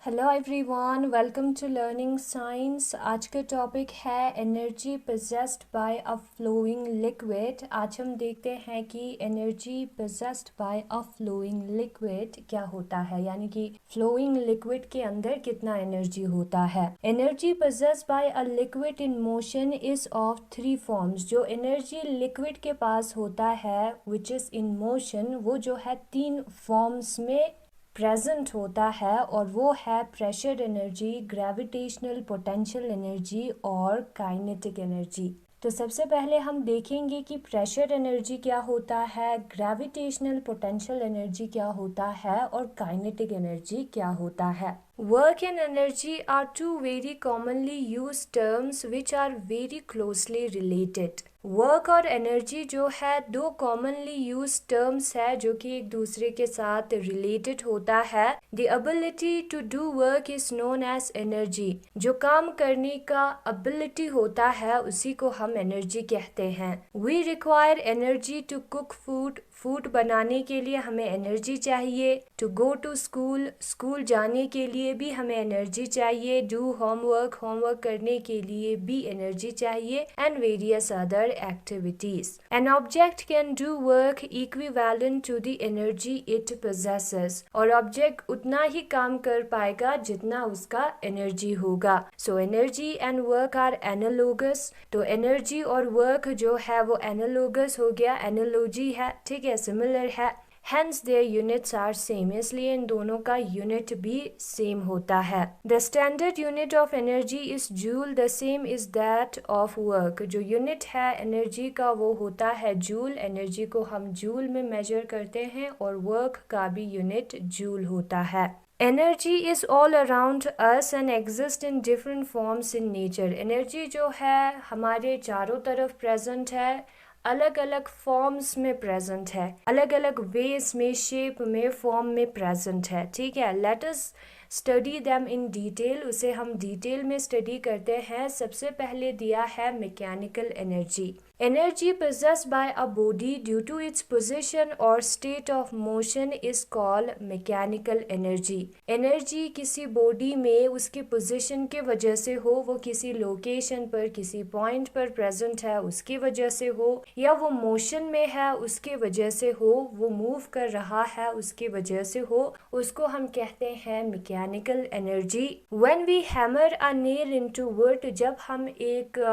Hello everyone, welcome to learning science. आज का topic है energy possessed by a flowing liquid. आज हम देखते हैं कि energy possessed by a flowing liquid क्या होता है, यानी कि फ्लोइंग लिक्विड के अंदर कितना एनर्जी होता है। Energy possessed by a liquid in motion is of three forms. जो एनर्जी लिक्विड के पास होता है विच इज इन मोशन, वो जो है तीन फॉर्म्स में प्रेजेंट होता है, और वो है pressure energy, gravitational potential energy और काइनेटिक एनर्जी। तो सबसे पहले हम देखेंगे कि प्रेशर एनर्जी क्या होता है, ग्रेविटेशनल पोटेंशियल एनर्जी क्या होता है और काइनेटिक एनर्जी क्या होता है। Work and energy are two very commonly use terms which are very closely related. Work और एनर्जी जो है दो कॉमनली यूज टर्म्स है जो कि एक दूसरे के साथ रिलेटेड होता है। The ability to do work is known as energy. जो काम करने का एबिलिटी होता है उसी को हम एनर्जी कहते हैं। We require energy to cook food. Food बनाने के लिए हमें एनर्जी चाहिए। To go to school. School जाने के लिए भी हमें एनर्जी चाहिए। Do homework. होमवर्क करने के लिए भी एनर्जी चाहिए। And various other activities. An object can do work equivalent to the energy it possesses। और ऑब्जेक्ट उतना ही काम कर पाएगा जितना उसका एनर्जी होगा। So energy and work are analogous. तो एनर्जी और वर्क जो है वो एनालोगस हो गया, एनालॉजी है, ठीक है, सिमिलर है। Hence their units are same। इसलिए इन दोनों का यूनिट भी सेम होता है। The standard unit of energy is joule, the same is that of work। जो यूनिट है एनर्जी का वो होता है जूल। एनर्जी को हम जूल में मेजर करते हैं और वर्क का भी यूनिट जूल होता है। Energy is all around us and exist in different forms in nature. Energy जो है हमारे चारों तरफ प्रेजेंट है, अलग अलग फॉर्म्स में प्रेजेंट है, अलग अलग वेज में, शेप में, फॉर्म में प्रेजेंट है, ठीक है। Let us study them in detail. उसे हम डिटेल में स्टडी करते हैं। सबसे पहले दिया है mechanical energy. Energy possessed by a body due to its position or state of motion is called mechanical energy। Energy किसी बॉडी में उसकी पोजीशन के वजह से हो, वो किसी लोकेशन पर, किसी पॉइंट पर प्रेजेंट है उसकी वजह से हो, या वो मोशन में है उसके वजह से हो, वो मूव कर रहा है उसकी वजह से हो, उसको हम कहते हैं mechanical energy. When we hammer a nail into wood, जब हम एक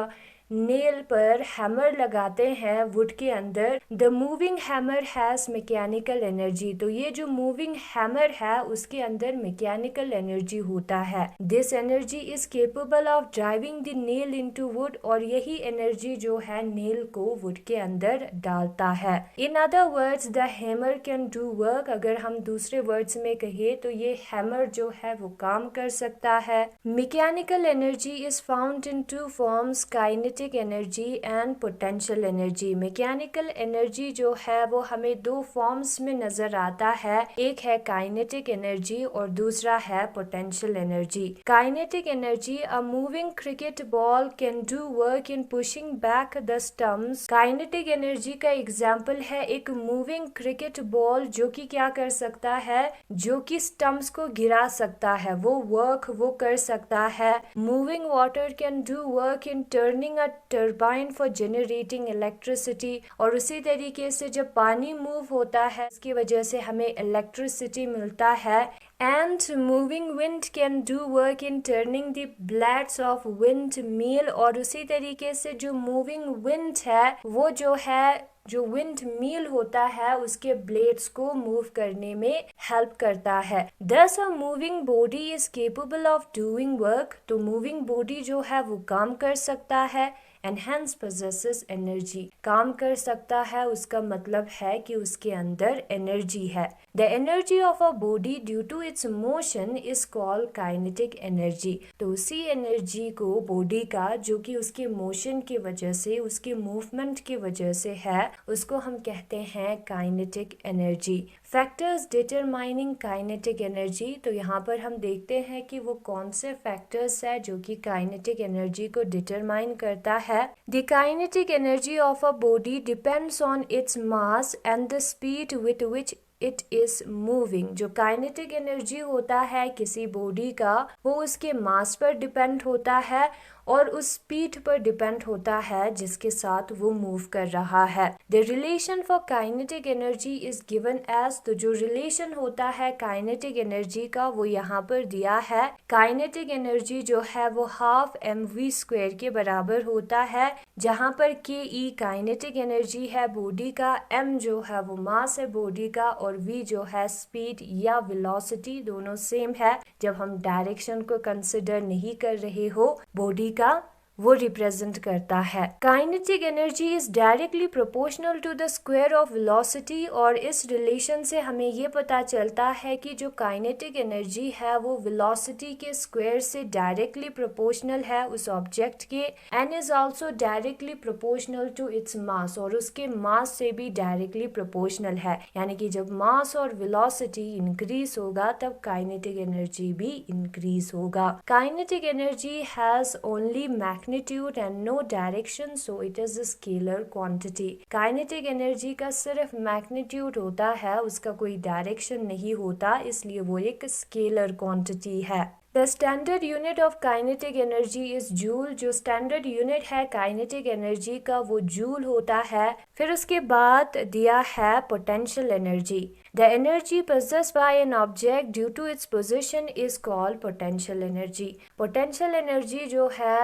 नेल पर हैमर लगाते हैं वुड के अंदर, the moving hammer has mechanical energy. तो ये जो मूविंग हैमर है उसके अंदर मैकेनिकल एनर्जी होता है। This energy is capable of driving the nail into would. और यही एनर्जी जो है नेल को वुड के अंदर डालता है। In other words the hammer can do work. अगर हम दूसरे वर्ड्स में कहे तो ये हैमर जो है वो काम कर सकता है। Mechanical energy is found in two forms, kinetic energy and potential energy. Mechanical energy जो है वो हमें दो फॉर्म्स में नजर आता है। एक है काइनेटिक एनर्जी और दूसरा है potential energy. Kinetic energy, a moving cricket ball can do work in pushing back the stumps. Kinetic energy का एग्जाम्पल है एक मूविंग क्रिकेट बॉल जो कि क्या कर सकता है, जो कि स्टम्प्स को गिरा सकता है, वो वर्क वो कर सकता है। Moving water can do work in turning a turbine for generating electricity. और उसी तरीके से जब पानी मूव होता है इसकी वजह से हमें इलेक्ट्रिसिटी मिलता है। And moving wind can do work in turning the blades of wind mill. और उसी तरीके से जो मूविंग विंड है वो जो है, जो विंड मिल होता है उसके ब्लेड्स को मूव करने में हेल्प करता है। दस a moving body is capable of doing work. तो मूविंग बॉडी जो है वो काम कर सकता है। And hence possesses energy. काम कर सकता है उसका मतलब है कि उसके अंदर एनर्जी है। The energy of a body due to its motion is called kinetic energy. तो उसी एनर्जी को बॉडी का जो कि उसके मोशन की वजह से, उसके मूवमेंट की वजह से है, उसको हम कहते हैं kinetic energy. Factors determining kinetic energy. तो यहाँ पर हम देखते हैं कि वो कौन से फैक्टर्स है जो कि काइनेटिक एनर्जी को डिटरमाइन करता है। The kinetic energy of a body depends on its mass and the speed with which it is moving। जो काइनेटिक एनर्जी होता है किसी बॉडी का वो उसके मास पर डिपेंड होता है और उस स्पीड पर डिपेंड होता है जिसके साथ वो मूव कर रहा है। The relation for kinetic energy is given as, तो जो रिलेशन होता है काइनेटिक एनर्जी का वो यहाँ पर दिया है। काइनेटिक एनर्जी जो है वो हाफ mv² के बराबर होता है, जहाँ पर के ई काइनेटिक एनर्जी है बॉडी का, m जो है वो मास है बॉडी का और v जो है स्पीड या वेलोसिटी, दोनों सेम है जब हम डायरेक्शन को कंसिडर नहीं कर रहे हो बॉडी का, वो रिप्रेजेंट करता है। Kinetic energy is directly proportional to the square of velocity, और इस रिलेशन से हमें ये पता चलता है कि जो काइनेटिक एनर्जी है वो वेलोसिटी के स्क्वायर से डायरेक्टली प्रोपोर्शनल है उस ऑब्जेक्ट के, and is also directly proportional to its mass, और उसके मास से भी डायरेक्टली प्रोपोर्शनल है। यानी कि जब मास और वेलोसिटी इंक्रीज होगा तब काइनेटिक एनर्जी भी इंक्रीज होगा। Kinetic energy has only magnitude and no direction, so it is a scalar quantity। Kinetic energy का सिर्फ मैग्नीट्यूड होता है, उसका कोई डायरेक्शन नहीं होता, इसलिए वो एक स्केलर क्वांटिटी है। The standard unit of kinetic energy is joule. जो स्टैंडर्ड यूनिट है काइनेटिक एनर्जी का वो जूल होता है। फिर उसके बाद दिया है potential energy. The energy possessed by an object due to its position is called potential energy। Potential energy जो है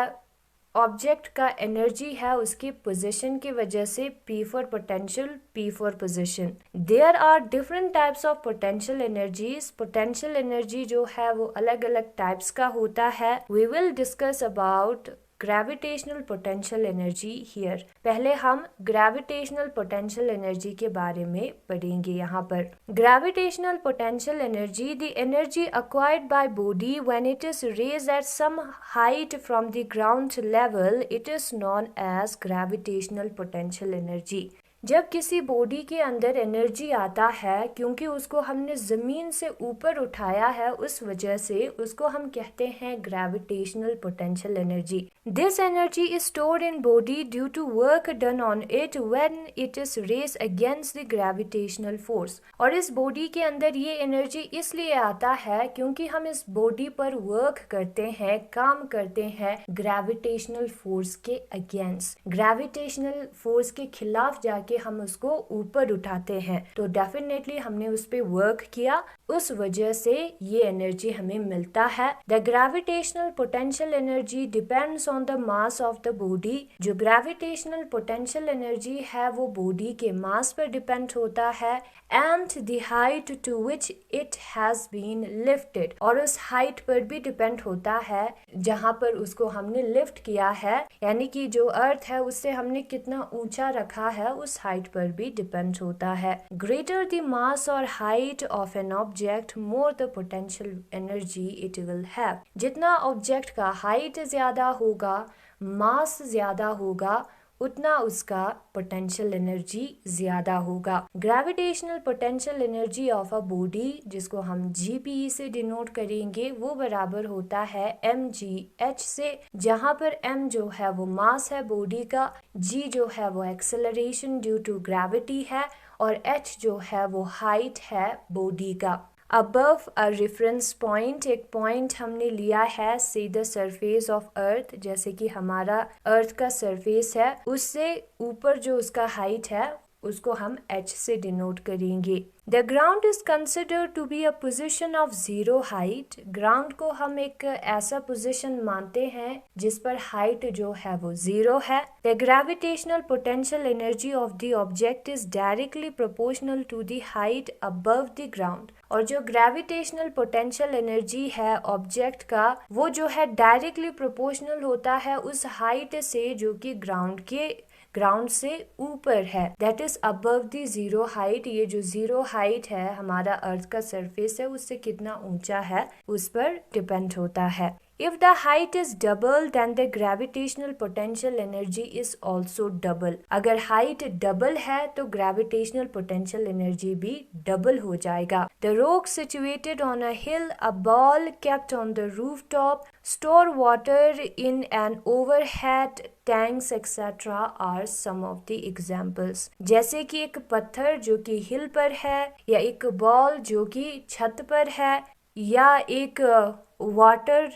ऑब्जेक्ट का एनर्जी है उसकी पोजीशन की वजह से, P for potential, P for position. There are different types of potential energies. Potential energy जो है वो अलग अलग टाइप्स का होता है। We will discuss about gravitational potential energy here. पहले हम ग्रेविटेशनल पोटेंशियल एनर्जी के बारे में पढ़ेंगे। यहाँ पर gravitational potential energy, the energy acquired by body when it is raised at some height from the ground level, it is known as gravitational potential energy। जब किसी बॉडी के अंदर एनर्जी आता है क्योंकि उसको हमने ज़मीन से ऊपर उठाया है, उस वजह से उसको हम कहते हैं gravitational potential energy. This energy is stored in body due to work done on it when it is raised against the gravitational force. और इस बॉडी के अंदर ये एनर्जी इसलिए आता है क्योंकि हम इस बॉडी पर वर्क करते हैं, काम करते हैं ग्रेविटेशनल फोर्स के अगेंस्ट, ग्रेविटेशनल फोर्स के खिलाफ जाके हम उसको ऊपर उठाते हैं। तो डेफिनेटली हमने उस पे वर्क किया, उस वजह से ये एनर्जी हमें मिलता है। The gravitational potential energy depends on the mass of the body. जो ग्रेविटेशनल पोटेंशियल एनर्जी है वो बॉडी के मास पर डिपेंड होता है, and the height to which it has been lifted, और उस हाइट पर भी डिपेंड होता है जहां पर उसको हमने लिफ्ट किया है, यानी कि जो अर्थ है उससे हमने कितना ऊंचा रखा है उस हाइट पर भी डिपेंड होता है। ग्रेटर द मास और height of an object, more the potential energy it will have. जितना ऑब्जेक्ट का हाइट ज्यादा होगा, मास ज्यादा होगा, उतना उसका पोटेंशियल एनर्जी ज्यादा होगा। Gravitational potential energy of a body, जिसको हम GPE से डिनोट करेंगे, वो बराबर होता है mgh से, जहां पर m जो है वो मास है बॉडी का, g जो है वो एक्सेलरेशन ड्यू टू ग्रेविटी है, और h जो है वो हाइट है बॉडी का। अबव अ रेफरेंस पॉइंट, एक पॉइंट हमने लिया है सी द सरफेस ऑफ अर्थ, जैसे कि हमारा अर्थ का सरफेस है, उससे ऊपर जो उसका हाइट है उसको हम h से डिनोट करेंगे। The ground is considered to be a position of zero height. Ground को हम एक ऐसा पोजिशन मानते हैं जिस पर हाइट जो है वो जीरो है। The gravitational potential energy of the object is directly proportional to the height above the ground. और जो ग्रेविटेशनल पोटेंशियल एनर्जी है ऑब्जेक्ट का, वो जो है डायरेक्टली प्रोपोर्शनल होता है उस हाइट से जो कि ग्राउंड से ऊपर है, that is above the zero height. ये जो जीरो हाइट है हमारा अर्थ का सरफेस है, उससे कितना ऊंचा है उस पर डिपेंड होता है। If the height is double, then the gravitational potential energy is also double. अगर height double है तो gravitational potential energy भी double हो जाएगा. The rock situated on a hill, a ball kept on the rooftop, store water in an overhead tanks etc. are some of the examples. जैसे कि एक पत्थर जो कि हिल पर है, या एक बॉल जो कि छत पर है, या एक water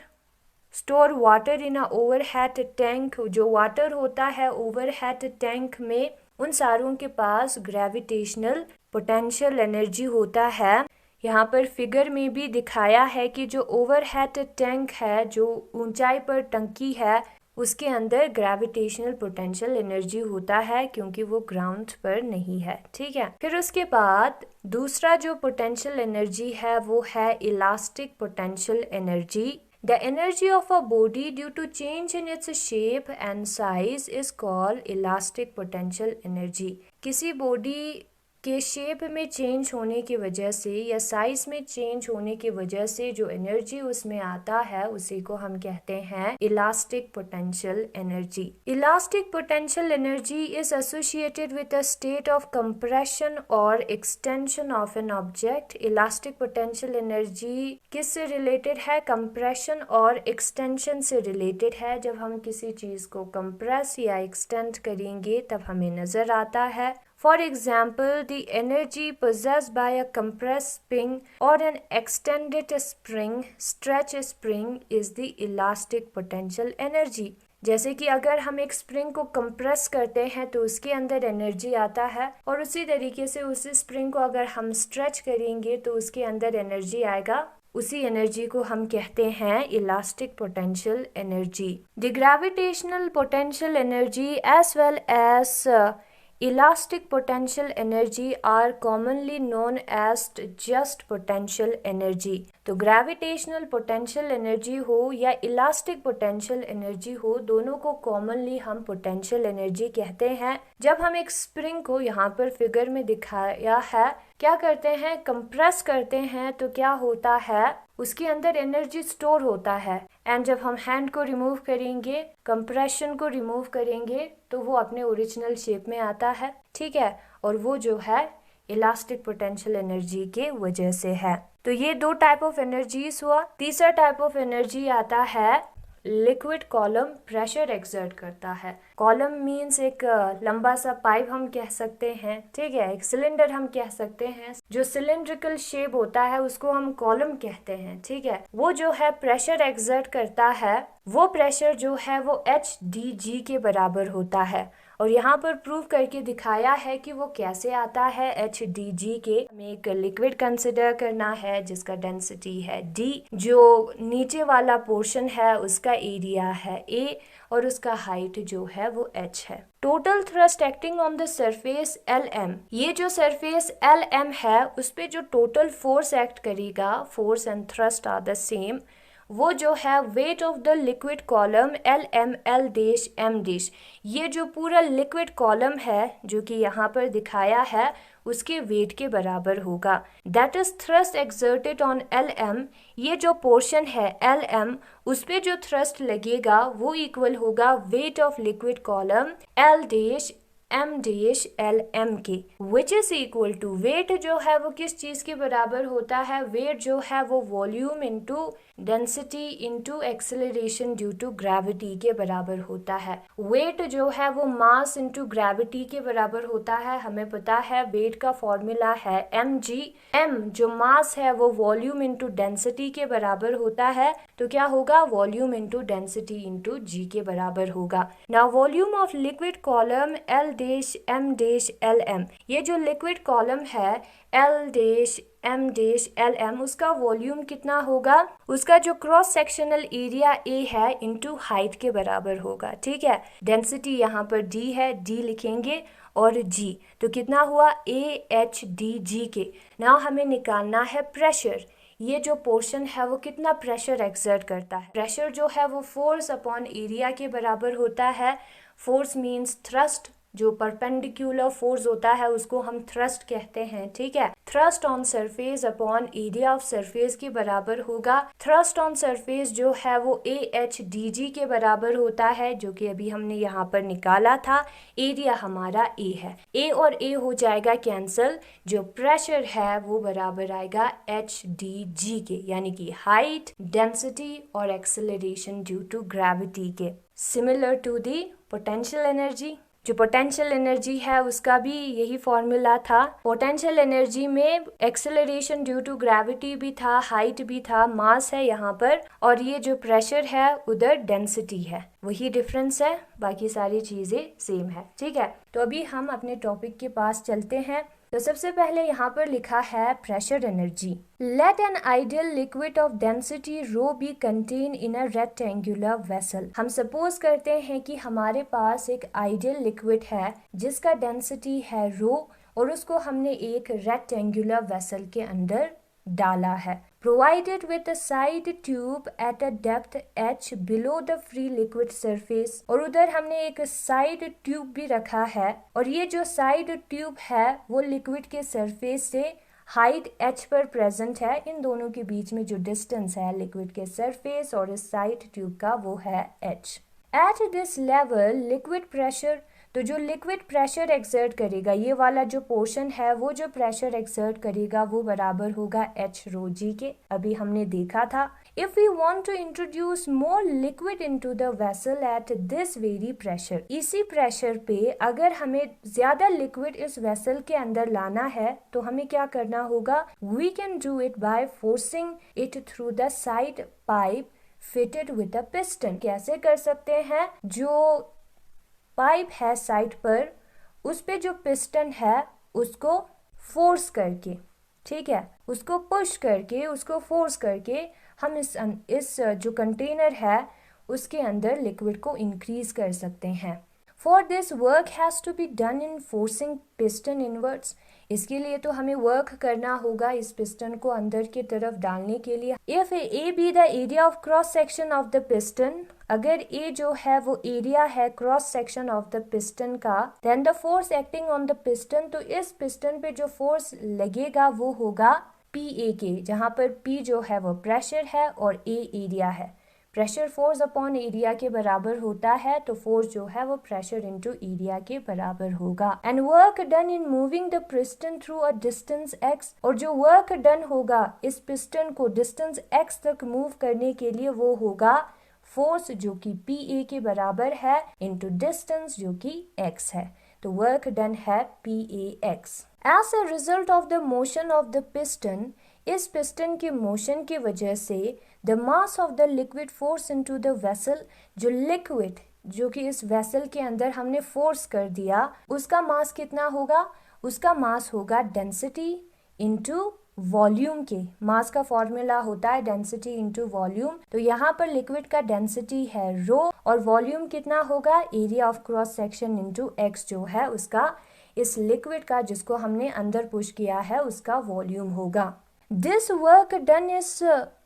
store water in a overhead tank, जो वाटर होता है ओवरहेड टैंक में, उन सारों के पास ग्रेविटेशनल पोटेंशियल एनर्जी होता है. यहाँ पर फिगर में भी दिखाया है कि जो ओवरहेड टैंक है, जो ऊंचाई पर टंकी है, उसके अंदर ग्रेविटेशनल पोटेंशियल एनर्जी होता है क्योंकि वो ग्राउंड पर नहीं है. ठीक है. फिर उसके बाद दूसरा जो पोटेंशियल एनर्जी है वो है elastic potential energy. The energy of a body due to change in its shape and size is called elastic potential energy. किसी बॉडी के शेप में चेंज होने की वजह से या साइज में चेंज होने की वजह से जो एनर्जी उसमें आता है उसी को हम कहते हैं elastic potential energy. Elastic potential energy is associated with a state of compression और extension of an object. Elastic potential energy किससे रिलेटेड है? कंप्रेशन और एक्सटेंशन से रिलेटेड है. जब हम किसी चीज को कंप्रेस या एक्सटेंड करेंगे तब हमें नजर आता है. For example, the energy possessed by a compressed spring or an extended spring, stretch spring is the elastic potential energy. जैसे कि अगर हम एक स्प्रिंग को कंप्रेस करते हैं तो उसके अंदर एनर्जी आता है, और उसी तरीके से उसी स्प्रिंग को अगर हम स्ट्रेच करेंगे तो उसके अंदर एनर्जी आएगा. उसी एनर्जी को हम कहते हैं elastic potential energy. The gravitational potential energy as well as elastic potential energy are commonly known as just potential energy. तो ग्रेविटेशनल पोटेंशियल एनर्जी हो या इलास्टिक पोटेंशियल एनर्जी हो, दोनों को कॉमनली हम पोटेंशियल एनर्जी कहते हैं. जब हम एक स्प्रिंग को यहाँ पर फिगर में दिखाया है, क्या करते हैं, कंप्रेस करते हैं, तो क्या होता है, उसके अंदर एनर्जी स्टोर होता है. एंड जब हम हैंड को रिमूव करेंगे, कंप्रेशन को रिमूव करेंगे, तो वो अपने ओरिजिनल शेप में आता है. ठीक है. और वो जो है इलास्टिक पोटेंशियल एनर्जी के वजह से है. तो ये दो टाइप ऑफ एनर्जीज हुआ. तीसरा टाइप ऑफ एनर्जी आता है लिक्विड कॉलम प्रेशर एक्सर्ट करता है. कॉलम मीन्स एक लंबा सा पाइप हम कह सकते हैं. ठीक है. एक सिलेंडर हम कह सकते हैं. जो सिलेंड्रिकल शेप होता है उसको हम कॉलम कहते हैं. ठीक है. वो जो है प्रेशर एक्सर्ट करता है, वो प्रेशर जो है वो HdG के बराबर होता है. और यहाँ पर प्रूव करके दिखाया है कि वो कैसे आता है HdG के. हमें एक लिक्विड कंसिडर करना है जिसका डेंसिटी है D, जो नीचे वाला पोर्शन है उसका एरिया है A, और उसका हाइट जो है वो h है. Total thrust acting on the surface Lm. ये जो सरफेस Lm है उस पे जो टोटल फोर्स एक्ट करेगा, force and thrust are the same, वो जो है weight of the liquid column Lm L dash M dash. ये जो पूरा लिक्विड कॉलम है जो कि यहाँ पर दिखाया है उसके वेट के बराबर होगा. That is thrust exerted on Lm. ये जो पोर्शन है Lm, उस पे जो थ्रस्ट लगेगा वो इक्वल होगा weight of liquid column L dash M dash Lm के, which is equal to weight जो है वो किस चीज के बराबर होता है, वेट जो है वो volume into density into acceleration due to gravity के बराबर होता है. वेट जो है वो मास इनटू ग्रेविटी के बराबर होता है. हमें पता है वेट का फॉर्मूला है mg. m जो मास है वो वॉल्यूम इनटू डेंसिटी के बराबर होता है, तो क्या होगा, volume into density into g के बराबर होगा. Now volume of liquid column L dash M dash Lm. ये जो लिक्विड कॉलम है L dash M dash Lm, उसका वॉल्यूम कितना होगा, उसका जो क्रॉस सेक्शनल एरिया A है इनटू हाइट के बराबर होगा. ठीक है. डेंसिटी यहाँ पर D है, D लिखेंगे, और G, तो कितना हुआ AHdG के. नाउ हमें निकालना है प्रेशर. ये जो पोर्शन है वो कितना प्रेशर एक्सर्ट करता है. प्रेशर जो है वो फोर्स अपॉन एरिया के बराबर होता है. फोर्स मीन्स थ्रस्ट, जो परपेंडिकुलर फोर्स होता है उसको हम थ्रस्ट कहते हैं, ठीक है। Thrust on surface upon area of surface के बराबर होगा। थ्रस्ट ऑन सरफेस जो है वो AHdG के बराबर होता है, जो कि अभी हमने यहाँ पर निकाला था। एरिया हमारा A है, A और A हो जाएगा कैंसल। जो प्रेशर है वो बराबर आएगा HdG के, यानी कि हाइट, डेंसिटी और एक्सेलरेशन ड्यू टू ग्रेविटी के। Similar to the potential energy, जो पोटेंशियल एनर्जी है उसका भी यही फॉर्मूला था। पोटेंशियल एनर्जी में एक्सेलरेशन ड्यू टू ग्रेविटी भी था, हाइट भी था, मास है यहाँ पर, और ये जो प्रेशर है उधर डेंसिटी है। वही डिफरेंस है, बाकी सारी चीजें सेम है, ठीक है। तो अभी हम अपने टॉपिक के पास चलते हैं। तो सबसे पहले यहाँ पर लिखा है pressure energy. Let an ideal liquid of density rho be contain in a rectangular vessel. हम सपोज करते हैं कि हमारे पास एक आइडियल लिक्विड है जिसका डेंसिटी है रो, और उसको हमने एक रेक्टेंगुलर वेसल के अंदर डाला है। Provided with a side tube at a depth h below the free liquid surface, और उधर हमने एक साइड ट्यूब भी रखा है, और ये जो साइड ट्यूब है वो लिक्विड के सरफेस से हाइट h पर प्रेजेंट है। इन दोनों के बीच में जो डिस्टेंस है लिक्विड के सरफेस और इस साइड ट्यूब का वो है h। At this level liquid pressure, तो जो लिक्विड प्रेशर एक्सर्ट करेगा, ये वाला जो पोर्शन है वो जो प्रेशर एक्सर्ट करेगा वो बराबर होगा h रो जी के। अभी हमने देखा था। If we want to introduce more liquid into the vessel at this very pressure, इसी प्रेशर पे अगर हमें ज्यादा लिक्विड इस वेसल के अंदर लाना है तो हमें क्या करना होगा? We can do it by forcing it through the side pipe fitted with a piston. कैसे कर सकते हैं? जो पाइप है साइड पर, उस पे जो पिस्टन है उसको फोर्स करके, ठीक है, उसको पुश करके, उसको फोर्स करके हम इस जो कंटेनर है उसके अंदर लिक्विड को इंक्रीज कर सकते हैं। For this work has to be done in forcing piston inwards. इसके लिए तो हमें वर्क करना होगा इस पिस्टन को अंदर की तरफ डालने के लिए। If A be the area of cross section of the piston, अगर ए जो है वो एरिया है cross section of the piston का, then the force acting on the piston, तो इस पिस्टन पे जो फोर्स लगेगा वो होगा PA के, जहाँ पर P जो है वो प्रेशर है और A एरिया है। प्रेशर फोर्स अपॉन एरिया के बराबर होता है, तो फोर्स जो है वो प्रेशर इनटू एरिया के बराबर होगा। And work done in moving the piston through a distance x, और जो वर्क डन होगा इस पिस्टन को डिस्टेंस x तक मूव करने के लिए वो होगा फोर्स जो कि PA के बराबर है इनटू डिस्टेंस जो कि x है। तो वर्क डन है PAX। As a result of the motion of the piston, इस पिस्टन के मोशन की वजह से the mass of the liquid force into the vessel, जो लिक्विड जो कि इस वेसल के अंदर हमने फोर्स कर दिया, उसका मास कितना होगा? उसका मास होगा डेंसिटी इनटू वॉल्यूम के। मास का फॉर्मूला होता है डेंसिटी इनटू वॉल्यूम। तो यहाँ पर लिक्विड का डेंसिटी है रो, और वॉल्यूम कितना होगा? Area of cross section into x जो है उसका, इस लिक्विड का जिसको हमने अंदर पुश किया है उसका वॉल्यूम होगा। This work done is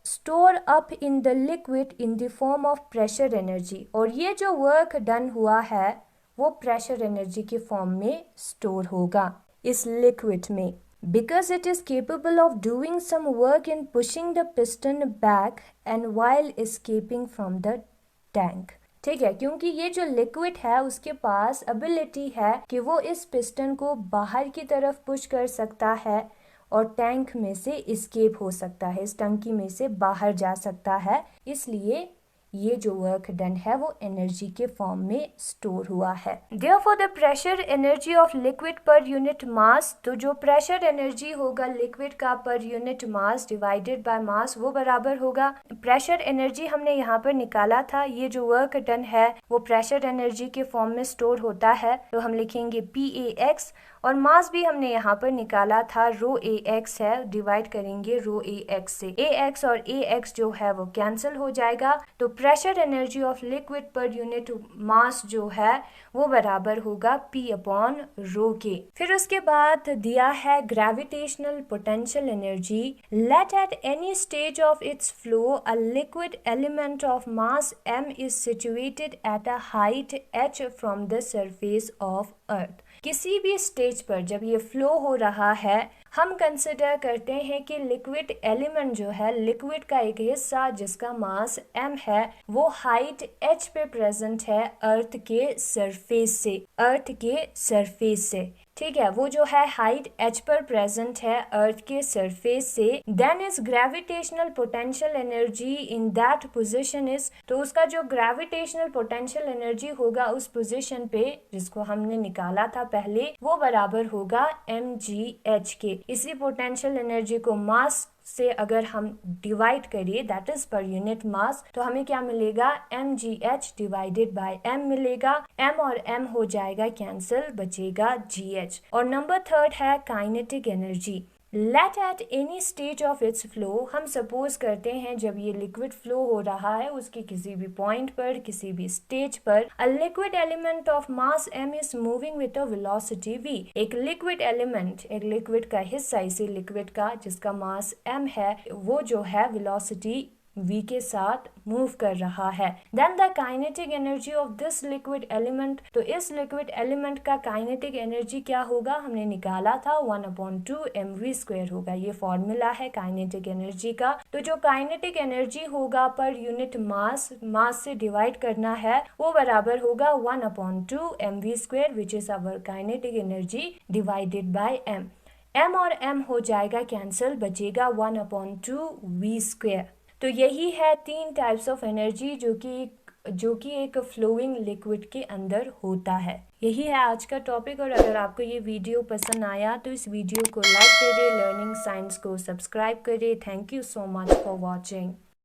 store up in the liquid in the form of pressure energy, और ये जो वर्क डन हुआ है वो प्रेशर एनर्जी के फॉर्म में स्टोर होगा इस लिक्विड में। Because it is capable of doing some work in pushing the piston back and while escaping from the tank. ठीक है, क्योंकि ये जो लिक्विड है उसके पास एबिलिटी है कि वो इस पिस्टन को बाहर की तरफ पुश कर सकता है और टैंक में से एस्केप हो सकता है, इस टंकी में से बाहर जा सकता है। इसलिए ये जो वर्क डन है वो एनर्जी के फॉर्म में स्टोर हुआ है। Therefore the pressure energy of liquid per unit mass, तो जो प्रेशर एनर्जी होगा लिक्विड का per unit mass divided by mass वो बराबर होगा। प्रेशर एनर्जी हमने यहाँ पर निकाला था, ये जो वर्क डन है वो प्रेशर एनर्जी के फॉर्म में स्टोर होता है, तो हम लिखेंगे PAX, और मास भी हमने यहाँ पर निकाला था रो ए एक्स है, डिवाइड करेंगे रो ए एक्स से। ए एक्स और ए एक्स जो है वो कैंसिल हो जाएगा, तो pressure energy of liquid per unit mass जो है वो बराबर होगा P अपॉन रो के। फिर उसके बाद दिया है gravitational potential energy. Let at any stage of its flow a liquid element of mass m is situated at a height h from the surface of earth. किसी भी स्टेज पर जब ये फ्लो हो रहा है, हम कंसिडर करते हैं कि लिक्विड एलिमेंट जो है, लिक्विड का एक हिस्सा जिसका मास m है, वो हाइट h पे प्रेजेंट है अर्थ के सरफेस से, अर्थ के सरफेस से। ठीक है, वो जो है हाइट h पर प्रेजेंट है अर्थ के सरफेस से। Then is gravitational potential energy in that position is, तो उसका जो ग्रेविटेशनल पोटेंशियल एनर्जी होगा उस पोजीशन पे जिसको हमने निकाला था पहले, वो बराबर होगा mgh के। इसी पोटेंशियल एनर्जी को मास से अगर हम डिवाइड करिए, that is per unit mass, तो हमें क्या मिलेगा, mgh डिवाइडेड बाय m मिलेगा। m और m हो जाएगा कैंसिल, बचेगा gh। और नंबर थर्ड है kinetic energy. Let at any stage of its flow, हम सपोज करते हैं जब ये लिक्विड फ्लो हो रहा है उसके किसी भी पॉइंट पर, किसी भी स्टेज पर, अ liquid element of mass m is moving with a velocity v। एक लिक्विड एलिमेंट, एक लिक्विड का हिस्सा, इसी लिक्विड का जिसका मास m है, वो जो है वेलोसिटी v के साथ मूव कर रहा है। Then the kinetic energy of this liquid element, तो इस लिक्विड एलिमेंट का काइनेटिक एनर्जी क्या होगा, हमने निकाला था 1/2 mv² होगा। ये फॉर्मूला है काइनेटिक एनर्जी का। तो जो काइनेटिक एनर्जी होगा पर यूनिट मास, मास से डिवाइड करना है, वो बराबर होगा 1/2 mv² which is our kinetic energy divided by m। m और m हो जाएगा कैंसिल, बचेगा 1/2 v²। तो यही है 3 टाइप्स ऑफ एनर्जी जो कि एक फ्लोइंग लिक्विड के अंदर होता है। यही है आज का टॉपिक। और अगर आपको ये वीडियो पसंद आया तो इस वीडियो को लाइक करिए, लर्निंग साइंस को सब्सक्राइब करिए। Thank you so much for watching.